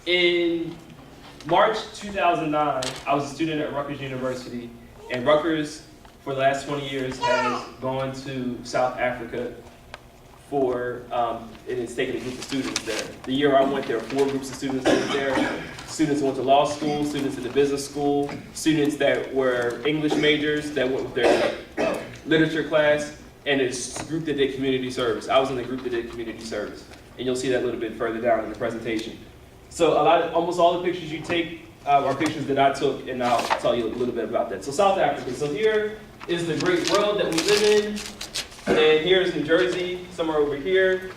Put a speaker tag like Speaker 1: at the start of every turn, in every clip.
Speaker 1: In March 2009, I was a student at Rutgers University, and Rutgers, for the last 20 years, has gone to South Africa for, and it's taken a group of students there. The year I went, there were 4 groups of students that were there. Students that went to law school, students in the business school, students that were English majors that went with their literature class, and it's a group that did community service. I was in the group that did community service, and you'll see that a little bit further down in the presentation. So almost all the pictures you take are pictures that I took, and I'll tell you a little bit about that. So South Africa. So here is the great world that we live in, and here's New Jersey, somewhere over here,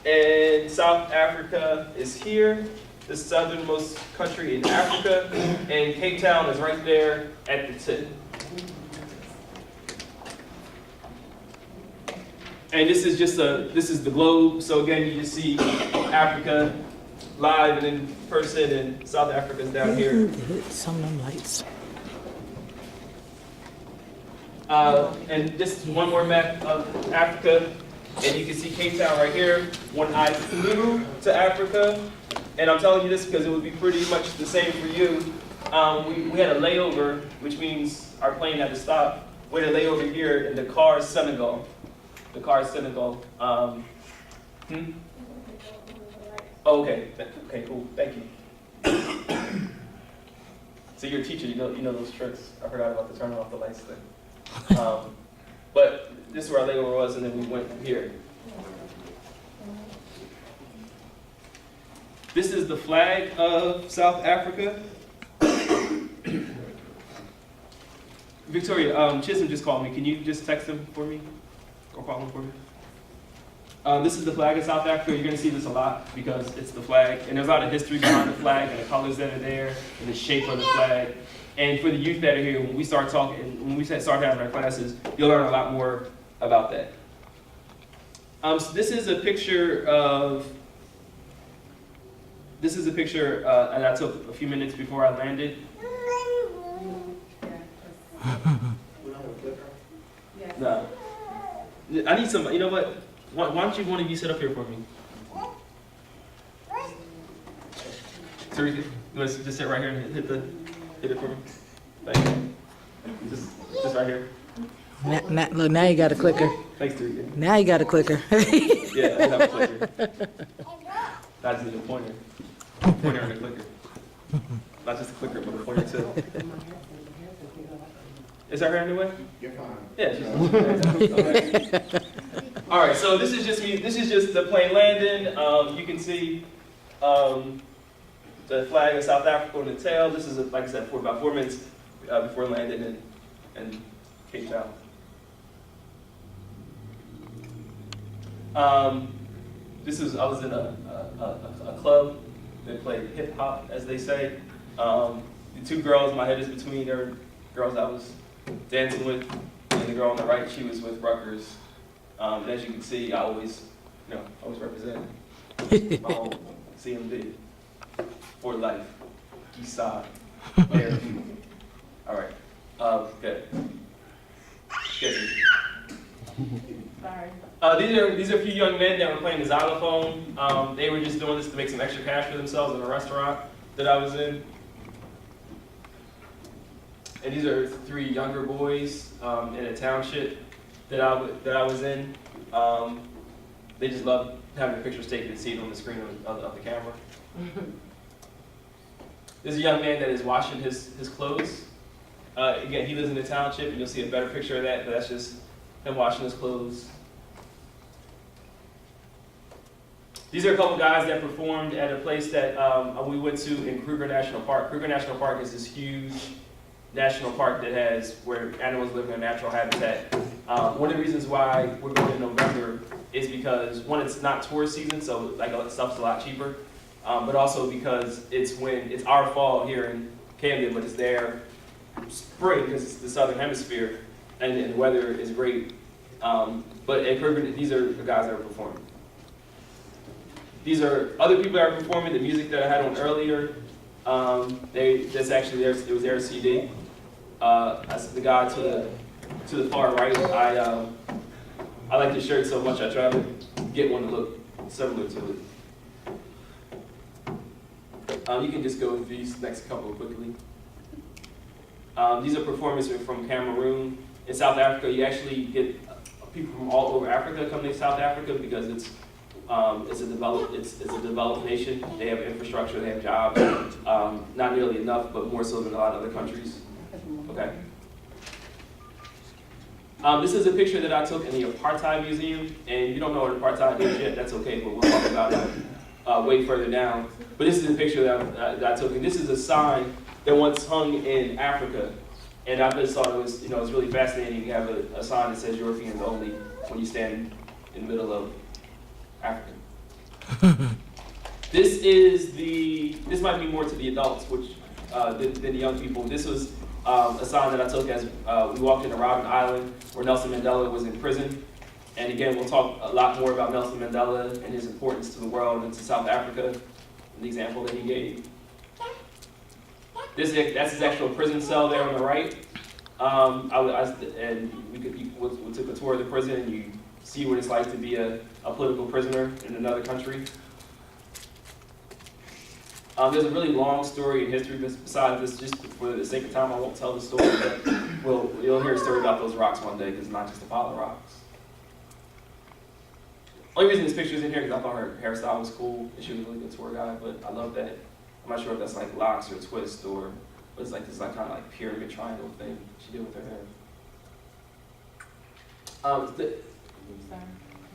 Speaker 1: and South Africa is here, the southernmost country in Africa, and Cape Town is right there at the tip. And this is the globe. So again, you just see Africa live and in person, and South Africa's down here.
Speaker 2: Some of them lights.
Speaker 1: And this is one more map of Africa, and you can see Cape Town right here. When I flew to Africa, and I'm telling you this because it would be pretty much the same for you, we had a layover, which means our plane had to stop. We had a layover here in Dakar, Senegal. Dakar, Senegal. Oh, okay. Okay, cool. Thank you. So you're a teacher, you know those tricks. I forgot about the turning off the lights thing. But this is where our layover was, and then we went here. This is the flag of South Africa. Victoria, Chisholm just called me. Can you just text him for me? Or call him for me? This is the flag of South Africa. You're going to see this a lot because it's the flag. And there's a lot of history behind the flag and the colors that are there and the shape of the flag. And for the youth that are here, when we start talking, when we start having our classes, you'll learn a lot more about that. So this is a picture that I took a few minutes before I landed. No. I need some, you know what? Why don't you one of you sit up here for me? Teresa, you want to just sit right here and hit it for me? Thank you. Just right here.
Speaker 2: Look, now you got a clicker.
Speaker 1: Thanks, Teresa.
Speaker 2: Now you got a clicker.
Speaker 1: Yeah, I have a clicker. I just need a pointer. Pointer and a clicker. Not just a clicker, but a pointer too. Is that her anyway?
Speaker 3: You're fine.
Speaker 1: Yeah. All right. So this is just me. This is just the plane landing. You can see the flag of South Africa on the tail. This is, like I said, for about 4 minutes before landing in Cape Town. I was in a club that played hip hop, as they say. The 2 girls my head is between, they were girls I was dancing with, and the girl on the right, she was with Rutgers. And as you can see, I always represent my own CMD for life. East Side. All right. Good. Sorry. These are a few young men that were playing the xylophone. They were just doing this to make some extra cash for themselves in a restaurant that I was in. And these are 3 younger boys in a township that I was in. They just love having their pictures taken and see it on the screen of the camera. There's a young man that is washing his clothes. Again, he lives in the township, and you'll see a better picture of that, but that's just him washing his clothes. These are a couple guys that performed at a place that we went to in Kruger National Park. Kruger National Park is this huge national park that has where animals live in their natural habitat. One of the reasons why we're going in November is because, one, it's not tourist season, so like stuff's a lot cheaper, but also because it's our fall here in Camden, but it's their spring because it's the southern hemisphere, and the weather is great. But at Kruger, these are the guys that are performing. These are other people that are performing. The music that I had on earlier, that's actually theirs. It was their CD. That's the guy to the far right. I like this shirt so much. I try to get one to look similar to it. You can just go with these next couple quickly. These are performers from Cameroon. In South Africa, you actually get people from all over Africa come to South Africa because it's a developed nation. They have infrastructure, they have jobs. Not nearly enough, but more so than a lot of other countries. Okay. This is a picture that I took in the Apartheid Museum, and if you don't know what apartheid is yet, that's okay, but we'll talk about it way further down. But this is a picture that I took, and this is a sign that once hung in Africa. And I just thought it was, it's really fascinating to have a sign that says Europeans only when you stand in the middle of Africa. This might be more to the adults, than the young people. This was a sign that I took as we walked into Robben Island, where Nelson Mandela was in prison. And again, we'll talk a lot more about Nelson Mandela and his importance to the world and to South Africa, and the example that he gave. That's his actual prison cell there on the right. We took a tour of the prison, and you see what it's like to be a political prisoner in another country. There's a really long story in history besides this. Just for the sake of time, I won't tell the story, but you'll hear a story about those rocks one day, because it's not just a pile of rocks. Only reason this picture's in here because I thought her hairstyle was cool, and she was a really good tour guide, but I love that. I'm not sure if that's like locks or twist or, but it's like this kind of like pyramid triangle thing she did with her hair.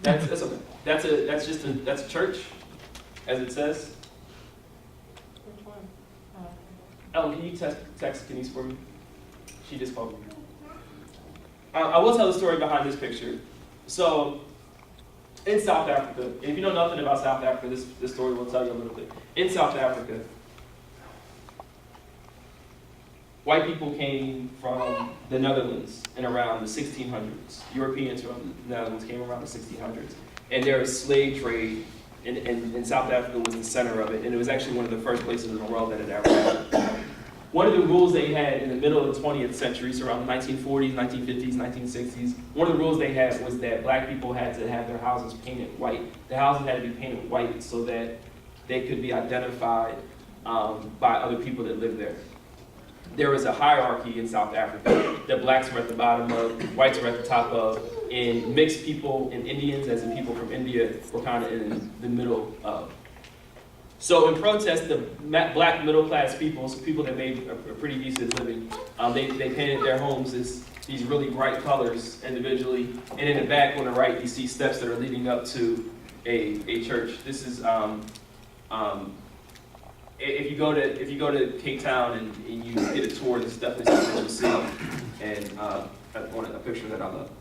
Speaker 1: That's okay. That's a church, as it says.
Speaker 3: Which one?
Speaker 1: Ellen, can you text Denise for me? She just called me. I will tell the story behind this picture. So, in South Africa, if you know nothing about South Africa, this story will tell you a little bit. In South Africa, white people came from the Netherlands in around the 1600s. Europeans from the Netherlands came around the 1600s. And their slave trade in South Africa was the center of it. And it was actually one of the first places in the world that it ever happened. One of the rules they had in the middle of the 20th century, so around the 1940s, 1950s, 1960s, one of the rules they had was that black people had to have their houses painted white. The houses had to be painted white so that they could be identified by other people that lived there. There was a hierarchy in South Africa that blacks were at the bottom of, whites were at the top of, and mixed people and Indians, as in people from India, were kind of in the middle of. So in protest, the black middle-class people, so people that made a pretty decent living, they painted their homes as these really bright colors individually. And in the back on the right, you see steps that are leading up to a church. This is, if you go to Cape Town and you get a tour, this is definitely something that you'll see. And a picture that I love.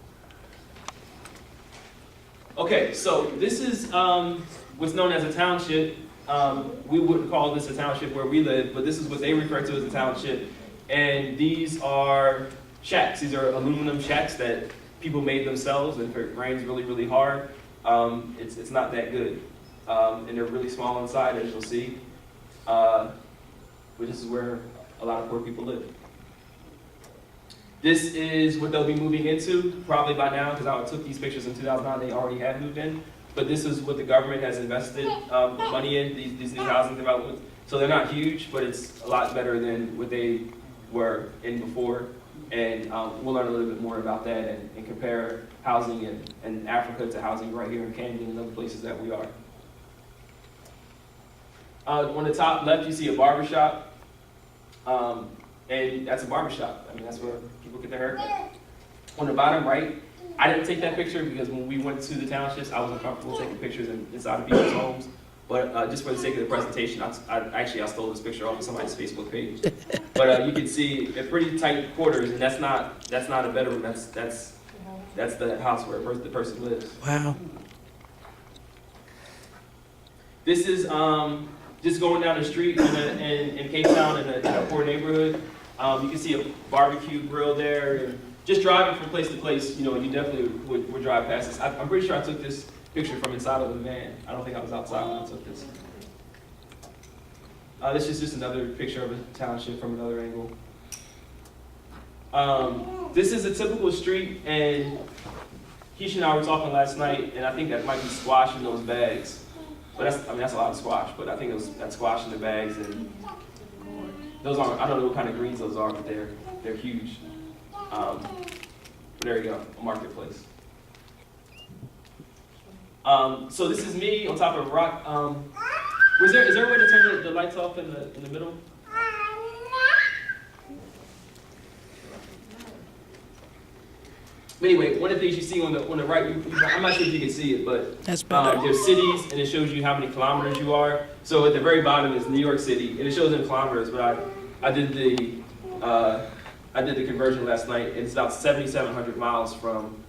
Speaker 1: Okay, so this is what's known as a township. We wouldn't call this a township where we live, but this is what they refer to as a township. And these are shacks. These are aluminum shacks that people made themselves, and if it rains really, really hard, it's not that good. And they're really small inside, as you'll see. But this is where a lot of poor people live. This is what they'll be moving into, probably by now, because I took these pictures in 2009, they already had moved in. But this is what the government has invested money in, these new housing developments. So they're not huge, but it's a lot better than what they were in before. And we'll learn a little bit more about that and compare housing in Africa to housing right here in Camden and other places that we are. On the top left, you see a barbershop. And that's a barbershop. I mean, that's where people get their haircut. On the bottom right, I didn't take that picture because when we went to the townships, I wasn't comfortable taking pictures inside of people's homes. But just for the sake of the presentation, I stole this picture off of somebody's Facebook page. But you can see they're pretty tight quarters, and that's not a bedroom. That's the house where the person lives.
Speaker 2: Wow.
Speaker 1: This is just going down the street in Cape Town in a poor neighborhood. You can see a barbecue grill there. And just driving from place to place, you definitely would drive past this. I'm pretty sure I took this picture from inside of the van. I don't think I was outside when I took this. This is just another picture of a township from another angle. This is a typical street, and Keisha and I were talking last night, and I think that might be squash in those bags. But that's a lot of squash. But I think that's squash in the bags, and those aren't. I don't know what kind of greens those are, but they're huge. But there you go, a marketplace. So this is me on top of a rock. Is there a way to turn the lights off in the middle? But anyway, one of the things you see on the right, I'm not sure if you can see it, but
Speaker 2: That's better.
Speaker 1: there's cities, and it shows you how many kilometers you are. So at the very bottom is New York City, and it shows in kilometers. But I did the conversion last night, and it's about 7,700 miles from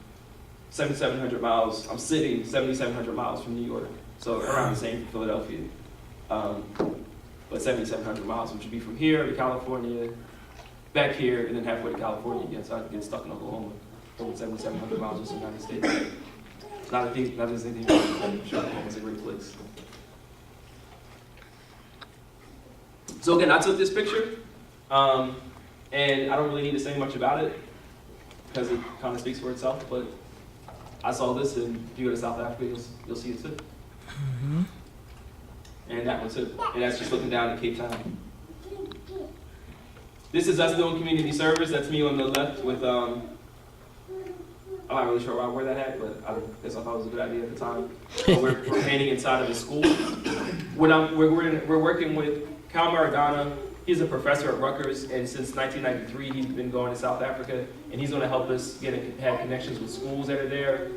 Speaker 1: 7,700 miles. I'm sitting 7,700 miles from New York, so around the same for Philadelphia. But 7,700 miles, which would be from here to California, back here, and then halfway to California again. So I could get stuck in Oklahoma. Over 7,700 miles just in the United States. Not as anything. I'm sure Oklahoma's a great place. So again, I took this picture, and I don't really need to say much about it because it kind of speaks for itself. But I saw this, and if you go to South Africa, you'll see it too.
Speaker 2: Mm-hmm.
Speaker 1: And that one too. And that's just looking down at Cape Town. This is us doing community service. That's me on the left with I'm not really sure why I wear that hat, but I guess I thought it was a good idea at the time. We're painting inside of the school. We're working with Cal Maragana. He's a professor at Rutgers, and since 1993, he's been going to South Africa, and he's going to help us have connections with schools that are there,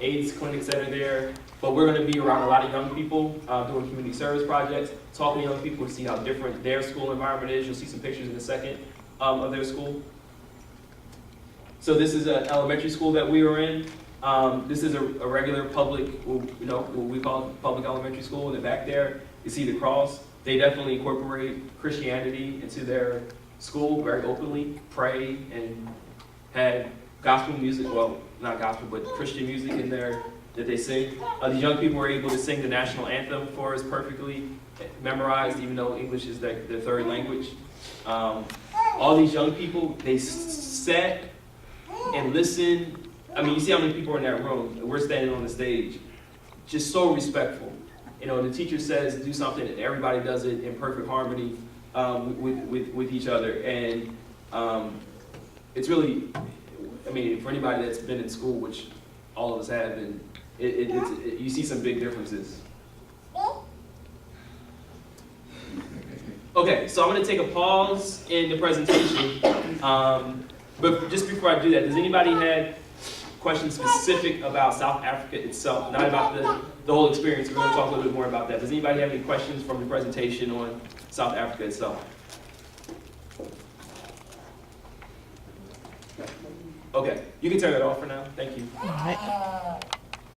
Speaker 1: AIDS clinics that are there. But we're going to be around a lot of young people doing community service projects, talking to young people to see how different their school environment is. You'll see some pictures in a second of their school. So this is an elementary school that we were in. This is a regular public, what we call public elementary school. In the back there, you see the cross. They definitely incorporate Christianity into their school very openly, pray, and had gospel music, well, not gospel, but Christian music in there that they sing. These young people were able to sing the national anthem for us perfectly, memorized, even though English is their third language. All these young people, they sat and listen. I mean, you see how many people are in that room. We're standing on the stage. Just so respectful. The teacher says do something, and everybody does it in perfect harmony with each other. And it's really, for anybody that's been in school, which all of us have, and you see some big differences. Okay, so I'm going to take a pause in the presentation. But just before I do that, does anybody have questions specific about South Africa itself? Not about the whole experience. We're going to talk a little bit more about that. Does anybody have any questions from the presentation on South Africa itself? Okay, you can turn it off for now. Thank you.
Speaker 2: All right.